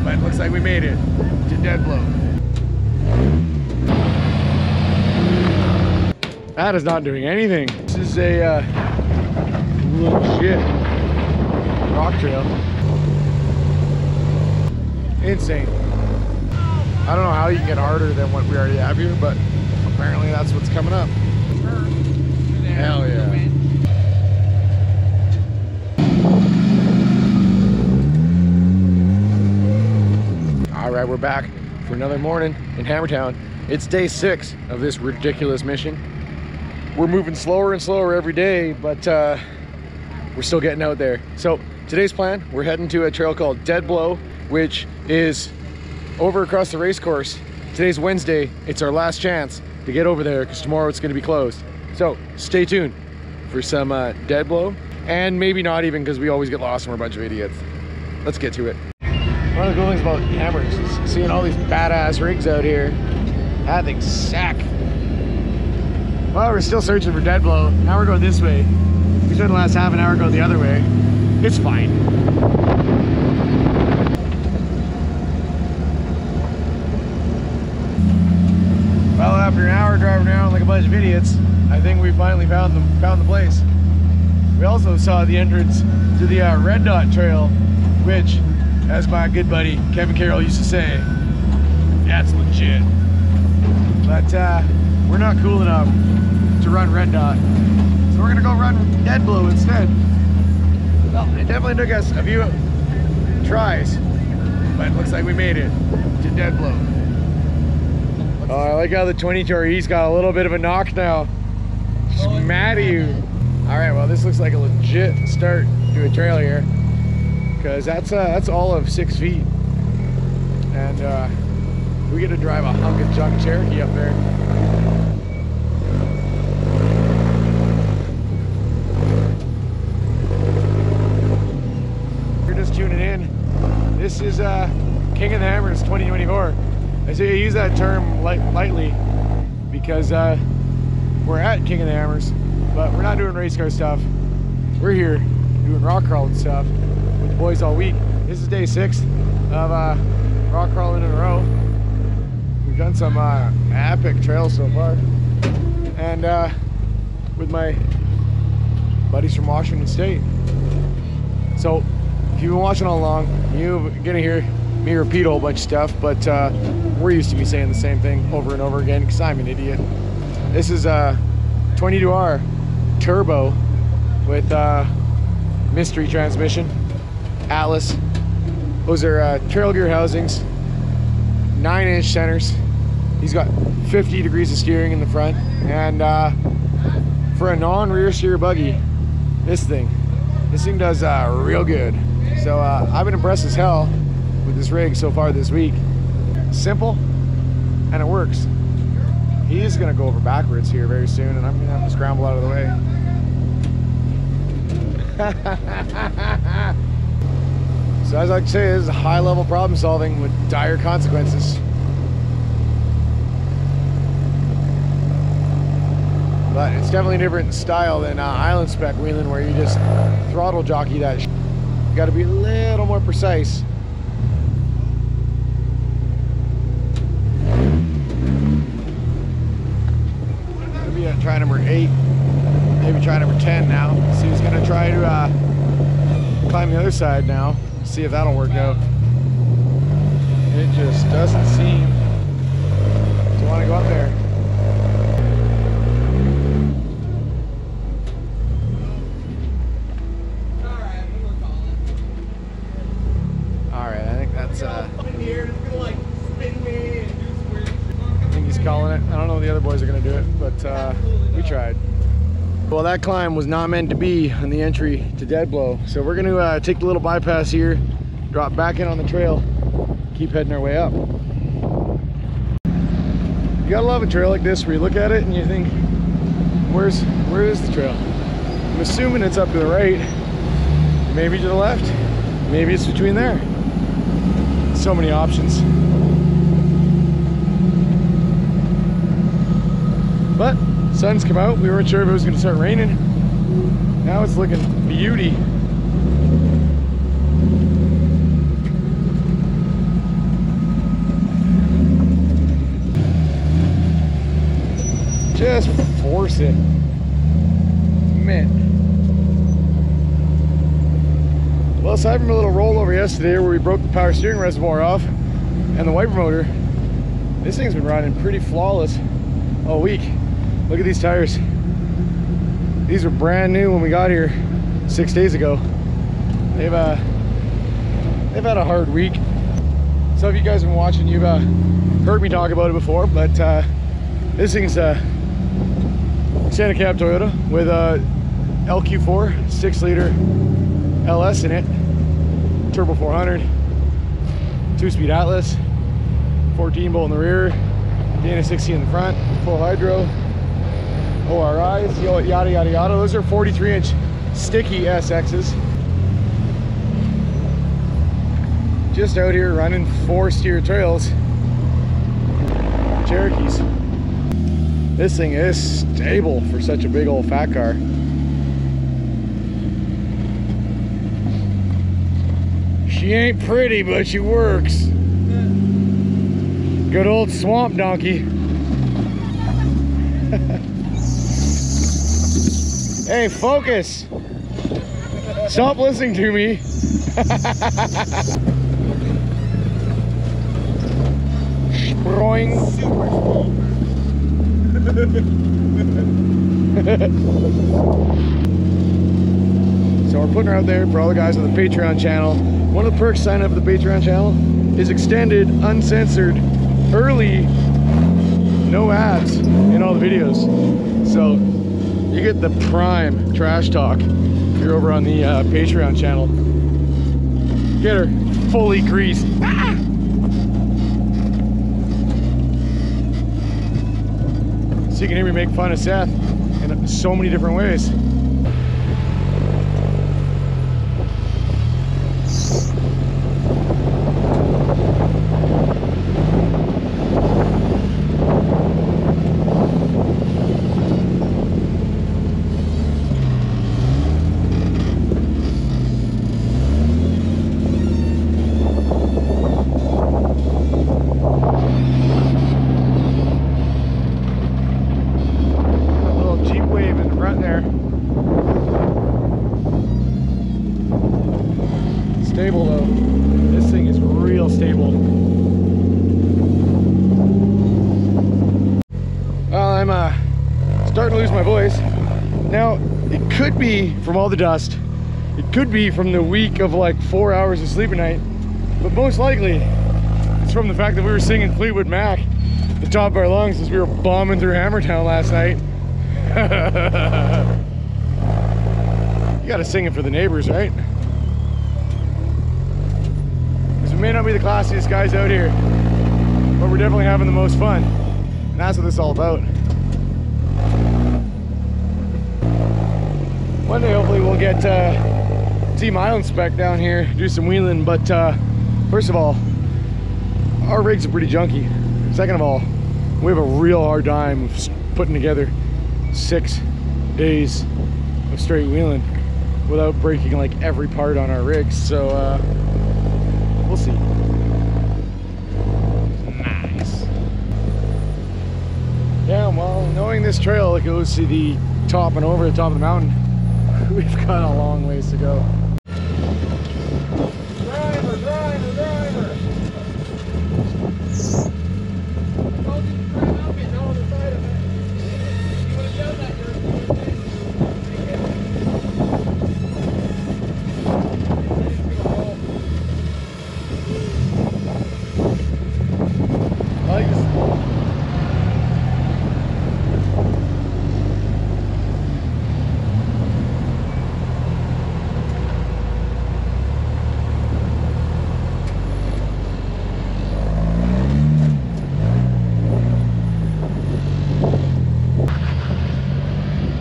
but it looks like we made it to Deadblow. That is not doing anything. This is a legit rock trail. Insane. I don't know how you can get harder than what we already have here, but apparently that's what's coming up. Hell yeah. All right, we're back for another morning in Hammertown. It's day 6 of this ridiculous mission. We're moving slower and slower every day, but we're still getting out there. So today's plan, we're heading to a trail called Deadblow, which is over across the race course. Today's Wednesday. It's our last chance to get over there because tomorrow it's going to be closed. So stay tuned for some Deadblow, and maybe not even, because we always get lost and we're a bunch of idiots. Let's get to it. One of the cool things about hammers is seeing all these badass rigs out here. That thing's sack. Well, we're still searching for Deadblow. Now we're going this way. We spent the last half an hour going the other way. It's fine. Well, after an hour driving around like a bunch of idiots, I think we finally found the place. We also saw the entrance to the Red Dot Trail, which, as my good buddy Kevin Carroll used to say, that's legit. But we're not cool enough to run Red Dot, so we're gonna go run Deadblow instead. Well, it definitely took us a few tries, but it looks like we made it to Deadblow. Oh, I like how the 22RE's got a little bit of a knock now. She's mad at you. All right, well, this looks like a legit start to a trail here, because that's all of 6 feet, and we get to drive a hunk of junk Cherokee up there. You're just tuning in. This is King of the Hammers 2024. I say I use that term lightly because we're at King of the Hammers, but we're not doing race car stuff. We're here doing rock crawling stuff with the boys all week. This is day 6 of rock crawling in a row. We've done some epic trails so far, and with my buddies from Washington State. So if you've been watching all along, you're gonna hear me repeat a whole bunch of stuff, but we're used to me saying the same thing over and over again because I'm an idiot. This is a 22R turbo with mystery transmission, Atlas. Those are trail gear housings, 9-inch centers. He's got 50 degrees of steering in the front, and for a non-rear steer buggy, this thing does real good. So I've been impressed as hell with this rig so far this week. Simple, and it works. He is gonna go over backwards here very soon, and I'm gonna have to scramble out of the way. So as I like to say, this is high-level problem solving with dire consequences. But it's definitely different in style than island spec wheeling, where you just throttle jockey that shit. You gotta be a little more precise. Maybe try number 8, maybe try number 10 now. See who's gonna try to climb the other side now. See if that'll work out. It just doesn't seem to want to go up there. Alright, I think that's I think he's calling it. I don't know if the other boys are gonna do it, but we tried. Well, that climb was not meant to be on the entry to Deadblow, so we're gonna take the little bypass here, drop back in on the trail, keep heading our way up. You gotta love a trail like this where you look at it and you think, where is the trail? I'm assuming it's up to the right, maybe to the left, maybe it's between there. So many options. But sun's come out. We weren't sure if it was going to start raining. Now it's looking beauty. Just force it. Man. Well, aside from a little rollover yesterday where we broke the power steering reservoir off and the wiper motor, this thing's been running pretty flawless all week. Look at these tires. These were brand new when we got here 6 days ago. They've had a hard week. So if you guys have been watching, you've heard me talk about it before, but this thing's a Santa Cab Toyota with a LQ4 6-liter LS in it, turbo 400, 2-speed Atlas, 14 bolt in the rear, Dana 60 in the front, full hydro, ORIs, yada yada yada. Those are 43-inch sticky SXs. Just out here running 4-steer trails, Cherokees. This thing is stable for such a big old fat car. She ain't pretty, but she works. Good old swamp donkey. Hey, focus. Stop listening to me. Sproing. So we're putting her out there for all the guys on the Patreon channel. One of the perks signing up for the Patreon channel is extended, uncensored, early, no ads in all the videos. So you get the prime trash talk if you're over on the Patreon channel. Get her fully greased. Ah! So you can hear me make fun of Seth in so many different ways. Stable though. This thing is real stable. Well, I'm starting to lose my voice. Now, it could be from all the dust. It could be from the week of like 4 hours of sleep a night. But most likely, it's from the fact that we were singing Fleetwood Mac at the top of our lungs as we were bombing through Hammertown last night. You gotta sing it for the neighbors, right? We may not be the classiest guys out here, but we're definitely having the most fun. And that's what this is all about. One day, hopefully, we'll get Team Island spec down here, do some wheeling. But first of all, our rigs are pretty junky. Second of all, we have a real hard time of putting together 6 days of straight wheeling without breaking like every part on our rigs. So we'll see. Nice. Yeah, well, knowing this trail that goes to the top and over the top of the mountain, we've got a long ways to go. Driver, driver, driver! I told you to try up it, not on the side of it. You would have done that, you're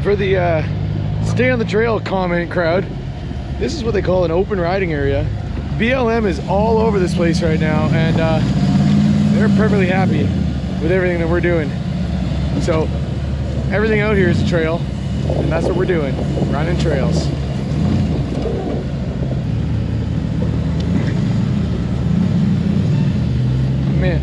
for the stay on the trail comment crowd, this is what they call an open riding area. BLM is all over this place right now, and they're perfectly happy with everything that we're doing. So everything out here is a trail, and that's what we're doing, running trails. Man.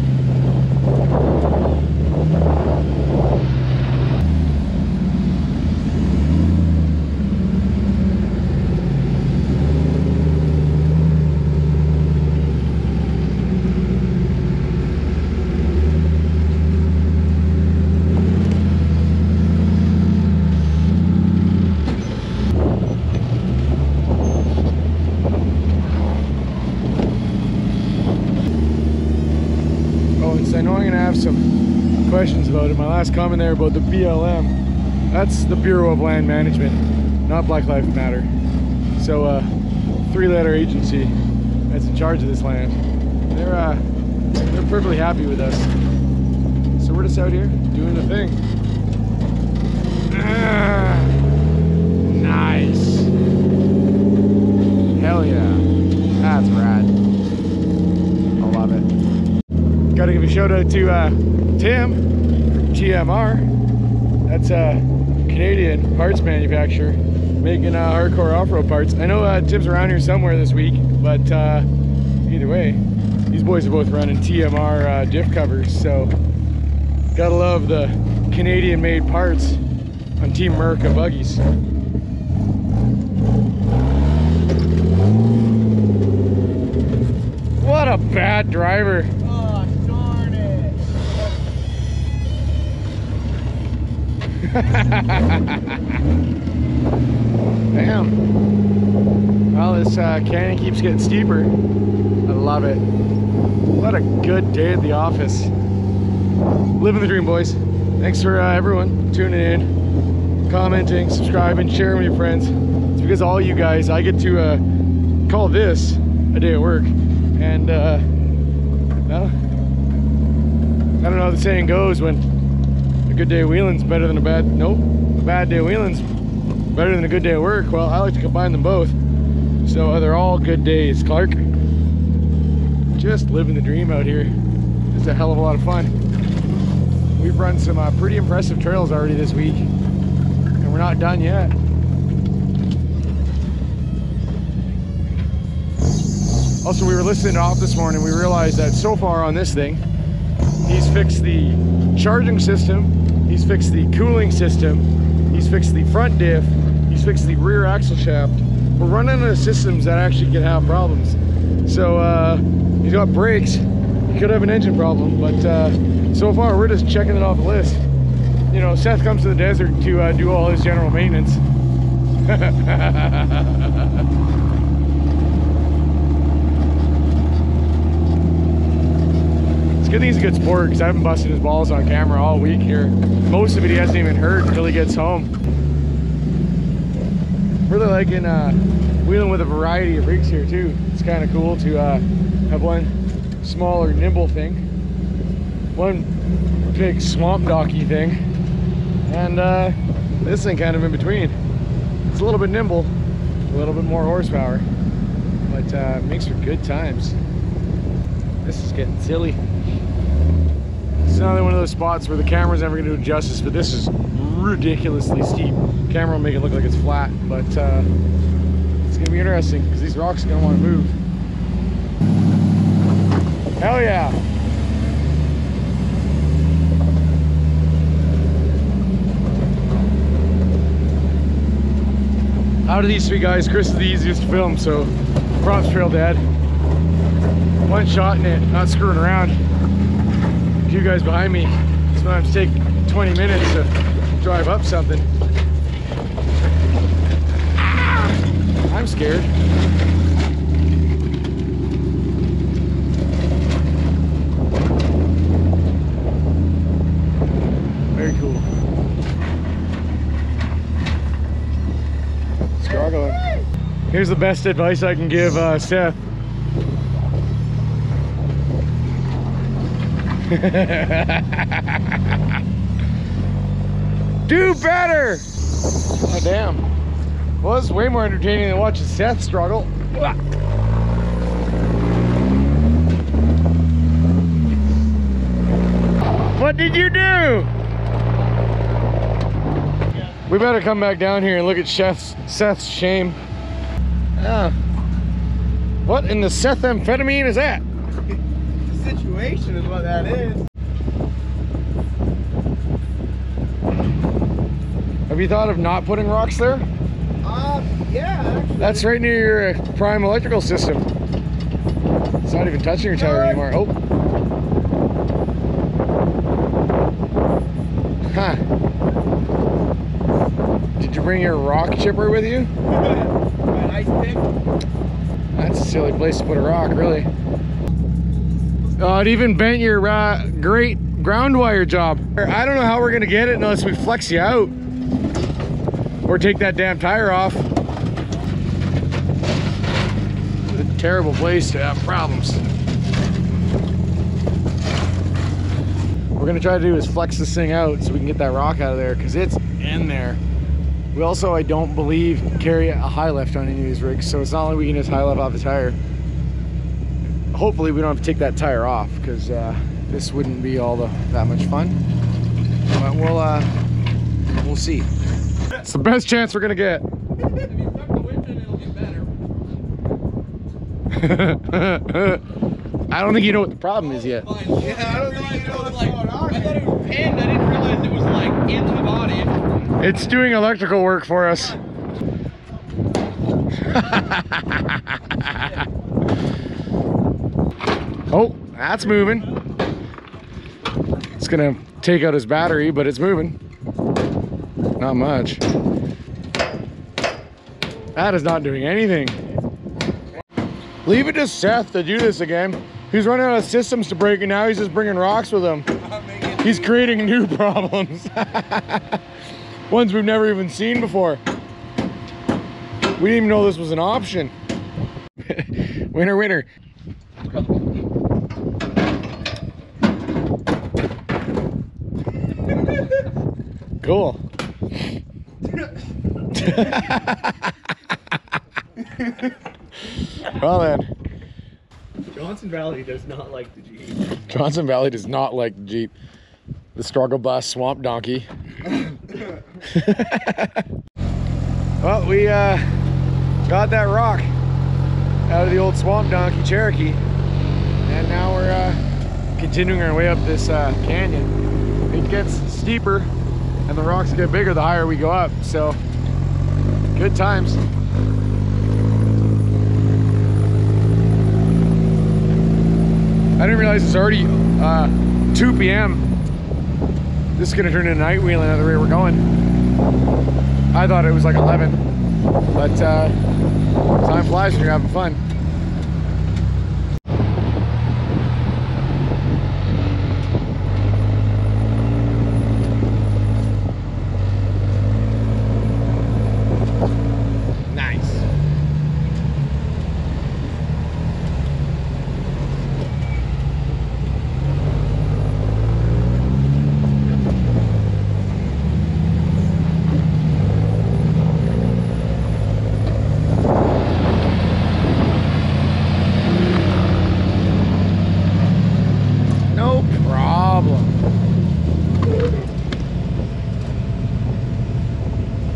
I know I'm gonna have some questions about it. My last comment there about the BLM, that's the Bureau of Land Management, not Black Lives Matter. So three-letter agency that's in charge of this land. They're perfectly happy with us. So we're just out here doing the thing. Nice. Hell yeah. That's rad. I love it. Gotta give a shout out to Tim from TMR. That's a Canadian parts manufacturer making hardcore off-road parts. I know Tim's around here somewhere this week, but either way, these boys are both running TMR diff covers, so gotta love the Canadian-made parts on Team America buggies. What a bad driver. Oh, darn it. Damn. Well, this canyon keeps getting steeper. I love it. What a good day at the office. Living the dream, boys. Thanks for everyone tuning in, commenting, subscribing, sharing with your friends. It's because of all you guys I get to call this a day at work. And well, I don't know how the saying goes, when a good day of wheeling's better than a bad day of wheeling's better than a good day at work. Well, I like to combine them both, so they're all good days, Clark. Just living the dream out here. It's a hell of a lot of fun. We've run some pretty impressive trails already this week, and we're not done yet. Also, we were listening off this morning, we realized that so far on this thing, he's fixed the charging system, he's fixed the cooling system, he's fixed the front diff, he's fixed the rear axle shaft. We're running into systems that actually can have problems. So he's got brakes, he could have an engine problem, but so far we're just checking it off the list. You know, Seth comes to the desert to do all his general maintenance. It's good thing he's a good sport, because I haven't busted his balls on camera all week here. Most of it he hasn't even heard until he gets home. Really liking wheeling with a variety of rigs here too. It's kind of cool to have one smaller, nimble thing, one big swamp docky thing, and this thing kind of in between. It's a little bit nimble, a little bit more horsepower, but makes for good times. This is getting silly. It's another one of those spots where the camera's never going to do justice, but this is ridiculously steep. Camera will make it look like it's flat, but it's going to be interesting because these rocks are going to want to move. Hell yeah! Out of these three guys, Chris is the easiest to film, so props, Trail Dad. One shot in it, not screwing around. You guys behind me sometimes take 20 minutes to drive up something. I'm scared. Very cool. Struggling. Here's the best advice I can give Seth. Do better! Oh damn. Well, it's way more entertaining than watching Seth struggle. What did you do? We better come back down here and look at Seth's shame. What in the Seth amphetamine is that? Situation is what that is. Have you thought of not putting rocks there? Yeah, actually. That's right near your prime electrical system. It's not even touching your tire anymore. Oh. Huh. Did you bring your rock chipper with you? My ice pick. That's a silly place to put a rock, really. Oh, it even bent your great ground wire job. I don't know how we're gonna get it unless we flex you out. Or take that damn tire off. It's a terrible place to have problems. What we're gonna try to do is flex this thing out so we can get that rock out of there, because it's in there. We also, I don't believe, carry a high lift on any of these rigs, so it's not like we can just high lift off the tire. Hopefully we don't have to take that tire off, because this wouldn't be all that much fun. But we'll see. It's the best chance we're gonna get. If you tuck the winch in, it'll get better. I don't think you know what the problem is yet. Yeah, I don't think you know what's like, going on. I thought it was pinned. I didn't realize it was like in the body. It's doing electrical work for us. Oh, that's moving. It's gonna take out his battery, but it's moving. Not much. That is not doing anything. Leave it to Seth to do this again. He's running out of systems to break, and now he's just bringing rocks with him. He's creating new problems. Ones we've never even seen before. We didn't even know this was an option. Winner, winner. Cool. Well then. Johnson Valley does not like the Jeep. Johnson Valley does not like the Jeep. The struggle bus swamp donkey. Well, we got that rock out of the old swamp donkey Cherokee, and now we're continuing our way up this canyon. It gets steeper and the rocks get bigger the higher we go up, so good times. I didn't realize it's already 2 p.m. This is gonna turn into night wheeling at the rate we're going. I thought it was like 11, but time flies when you're having fun.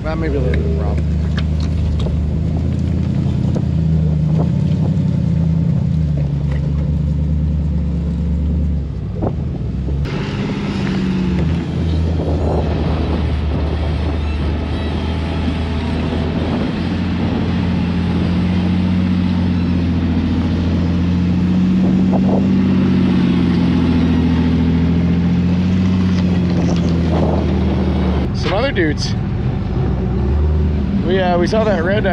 That may be a little bit of a problem. Some other dudes. We saw that red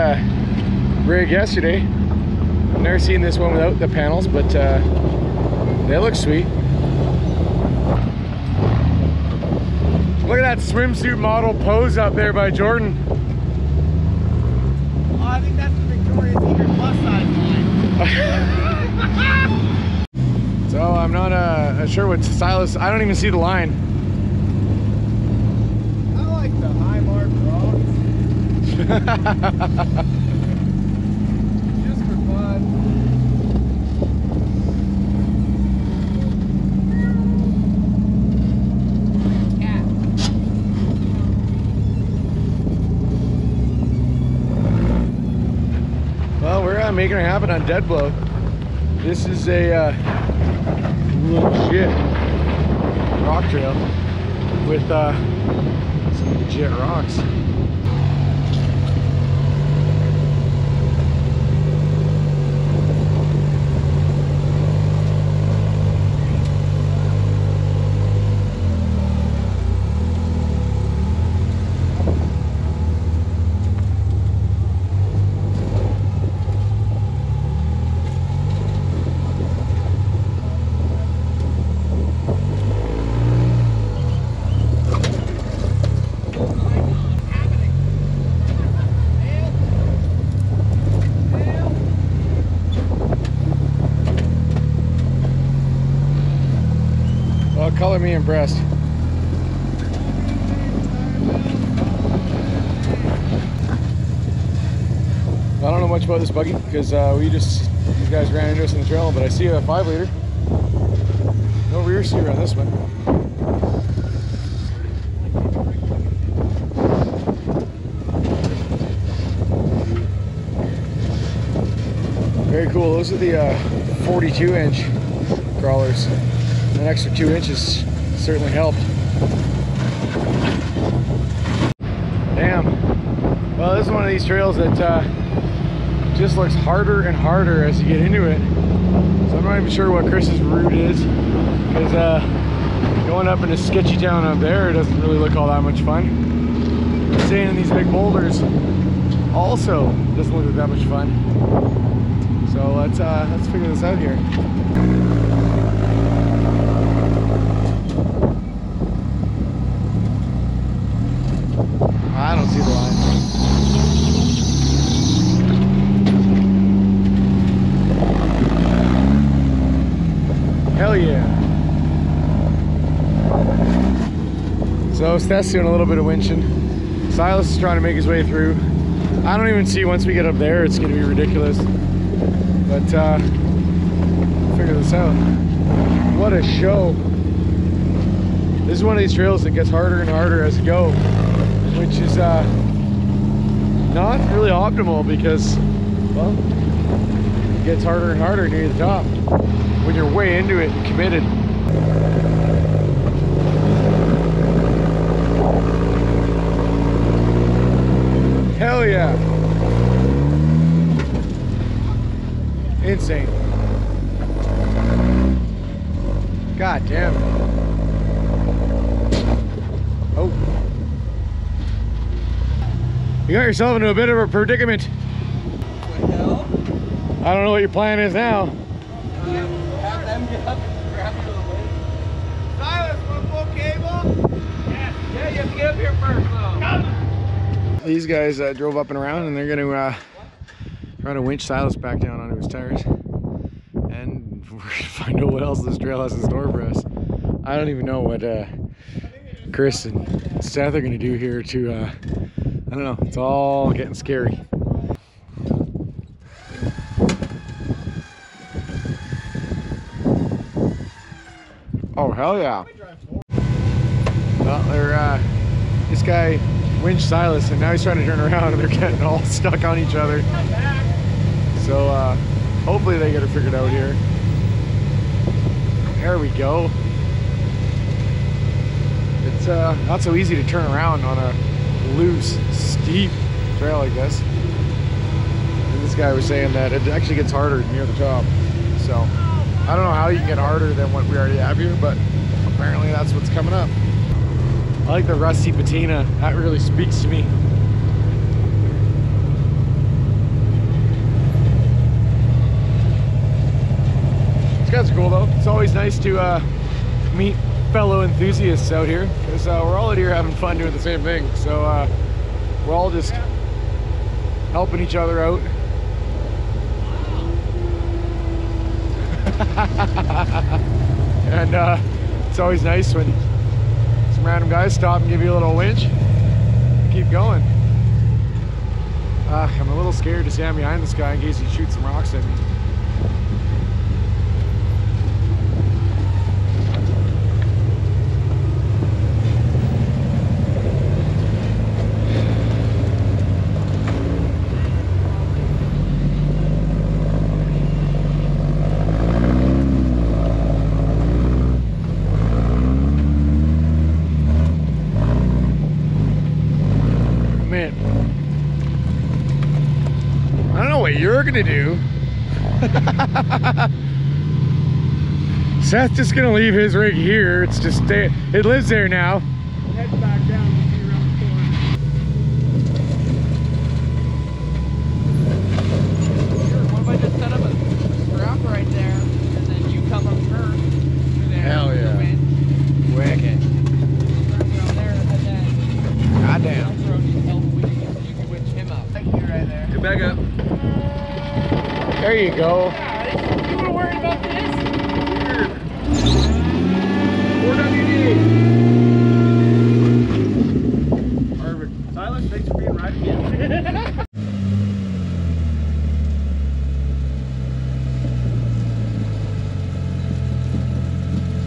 rig yesterday. I've never seen this one without the panels, but they look sweet. Look at that swimsuit model pose up there by Jordan. Oh, I think that's the Victoria's Secret plus size line. So I'm not sure what stylus. I don't even see the line. I like the high mark rocks. Just for fun. Yeah. Well, we're making it happen on Deadblow. This is a legit rock trail with some legit rocks. Well, color me impressed. I don't know much about this buggy because these guys ran into us in the trail, but I see a 5 liter. No rear seat on this one. Very cool. Those are the 42-inch crawlers. An extra 2 inches certainly helped. Damn. Well, this is one of these trails that just looks harder and harder as you get into it. So I'm not even sure what Chris's route is, because going up into sketchy town up there doesn't really look all that much fun. Staying in these big boulders also doesn't look like that much fun. So let's figure this out here. I don't see the line. Hell yeah. So Seth's doing a little bit of winching. Silas is trying to make his way through. I don't even see once we get up there, it's going to be ridiculous. But we'll figure this out. What a show. This is one of these trails that gets harder and harder as you go, which is not really optimal because, well, it gets harder and harder near the top when you're way into it and committed. Hell yeah. Insane. God damn. Oh. You got yourself into a bit of a predicament. What the hell? I don't know what your plan is now. Have them get up and grab you to the wind. Silas, want to pull cable? Yeah, you have to get up here first, though. These guys drove up and around, and they're going to try to winch Silas back down onto his tires. And we're going to find out what else this trail has in store for us. I don't even know what Chris and Seth are going to do here to, I don't know, it's all getting scary. Oh, hell yeah. Well, they're, this guy winched Silas, and now he's trying to turn around, and they're getting all stuck on each other. So, hopefully they get it figured out here. There we go. It's not so easy to turn around on a loose, steep trail like this. And this guy was saying that it actually gets harder near the top. So, I don't know how you can get harder than what we already have here, but apparently that's what's coming up. I like the rusty patina. That really speaks to me. These guys are cool though. It's always nice to meet fellow enthusiasts out here, because we're all out here having fun doing the same thing. So we're all just helping each other out. And it's always nice when some random guys stop and give you a little winch. Keep going. I'm a little scared to stand behind this guy in case he shoots some rocks at me. I don't know what you're gonna do. Seth's just gonna leave his rig here. It's just it lives there now. Head back down, we'll see around the corner. Sure, what if I just set up a strap right there, and then you come up first? Hell yeah. Wicked. Goddamn. You can winch him up. Thank you right there. Get back up. There you go. You want to worry about this? We're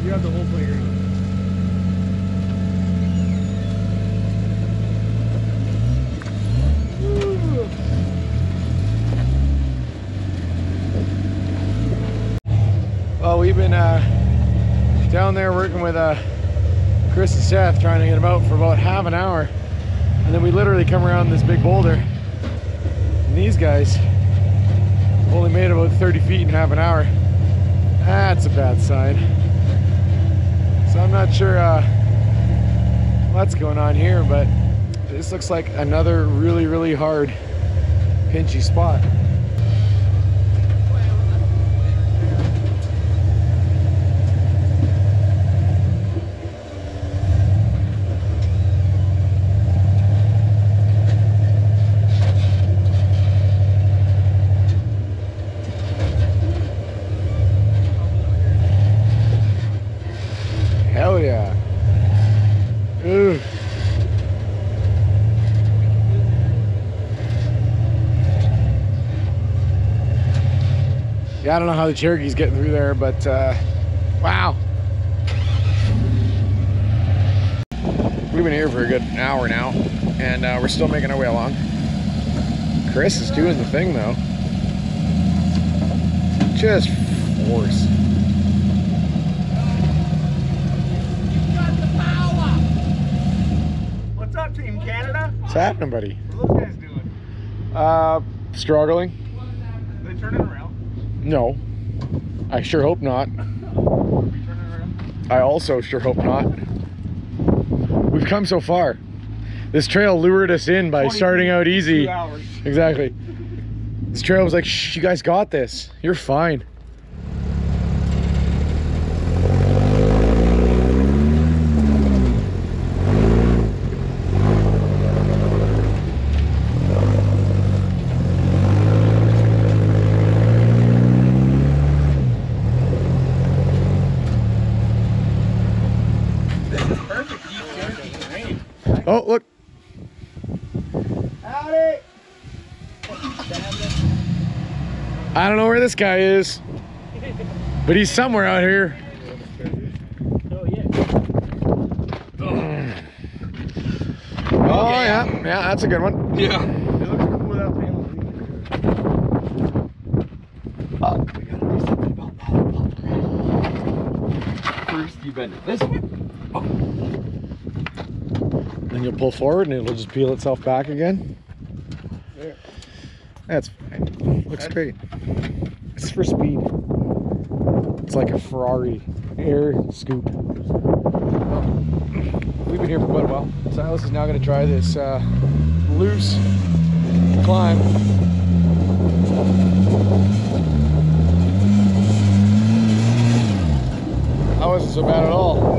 You have the whole playground. Well, we've been down there working with Chris and Seth, trying to get them out for about half an hour, and then we literally come around this big boulder, and these guys only made about 30 feet in half an hour. That's a bad sign. So I'm not sure what's going on here, but this looks like another really hard pinchy spot. Hell yeah. Ooh. Yeah, I don't know how the Cherokee's getting through there, but wow. We've been here for a good hour now, and we're still making our way along. Chris is doing the thing though. Just force. What's up, Team Canada? What's happening, buddy? What are those guys doing? Struggling. Are they turning around? No. I sure hope not. Are we turning around? I also sure hope not. We've come so far. This trail lured us in by starting out easy. 2 hours. Exactly. This trail was like, shh, you guys got this. You're fine. Oh, look. Howdy! I don't know where this guy is, but he's somewhere out here. Oh, yeah. Oh, yeah. Yeah, that's a good one. Yeah. It looks cool without panels. Oh, we gotta do something about that. First, you bend it this way. Oh. Then you'll pull forward and it'll just peel itself back again. There. That's fine. Looks great. It's for speed. It's like a Ferrari air scoop. Well, we've been here for quite a while. Silas is now going to try this loose climb. That wasn't so bad at all.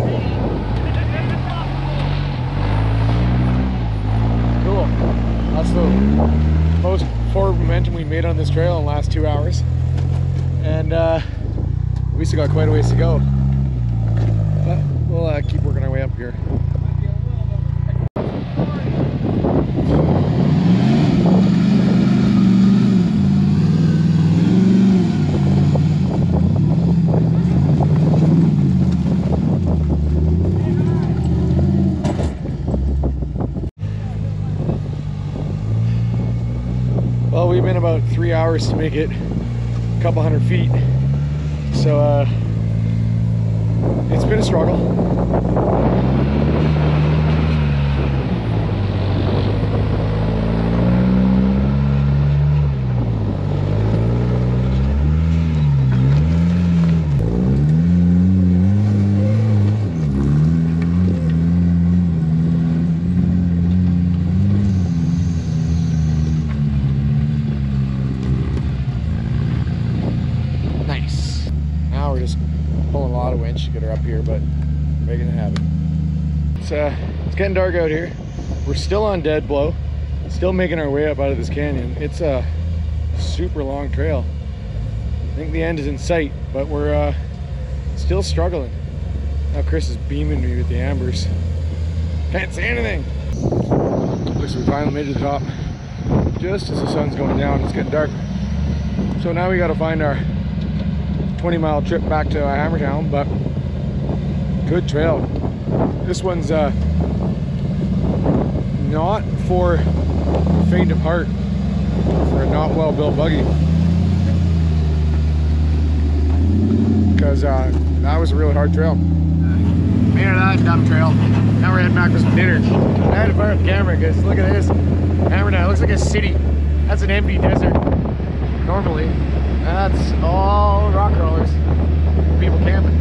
Cool. That's the most forward momentum we made on this trail in the last 2 hours. And we still got quite a ways to go. But we'll keep working our way up here. Well, we've been about 3 hours to make it a couple hundred feet. So it's been a struggle. Pulling a lot of winch to get her up here, but making it happen. It's getting dark out here. We're still on Deadblow, still making our way up out of this canyon. It's a super long trail. I think the end is in sight, but we're still struggling. Now Chris is beaming me with the ambers. Can't see anything. Looks like we finally made it to the top. Just as the sun's going down, it's getting dark. So now we got to find our 20-mile trip back to Hammertown, but Good trail. This one's not for faint of heart, for a not well built buggy. Because that was a really hard trail. Made it out of that dumb trail. Now we're heading back for some dinner. I had to fire up the camera because look at this. Hammer down. It looks like a city. That's an empty desert. Normally, that's all rock crawlers. People camping.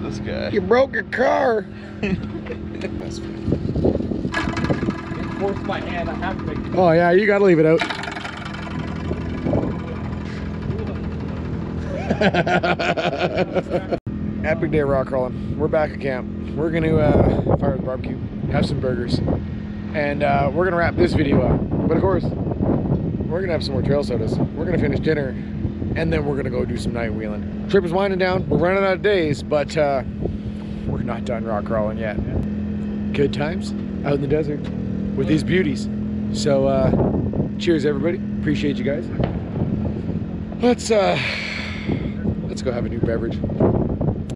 This guy. You broke your car. That's fine. Force my hand, I have to make it. Oh yeah, you gotta leave it out. Epic day rock crawling. We're back at camp. We're gonna fire the barbecue, have some burgers, and we're gonna wrap this video up. But of course, we're gonna have some more trail sodas. We're gonna finish dinner, and then we're gonna go do some night wheeling. Trip is winding down. We're running out of days, but we're not done rock crawling yet. Good times out in the desert with these beauties. So cheers everybody. Appreciate you guys. Let's go have a new beverage.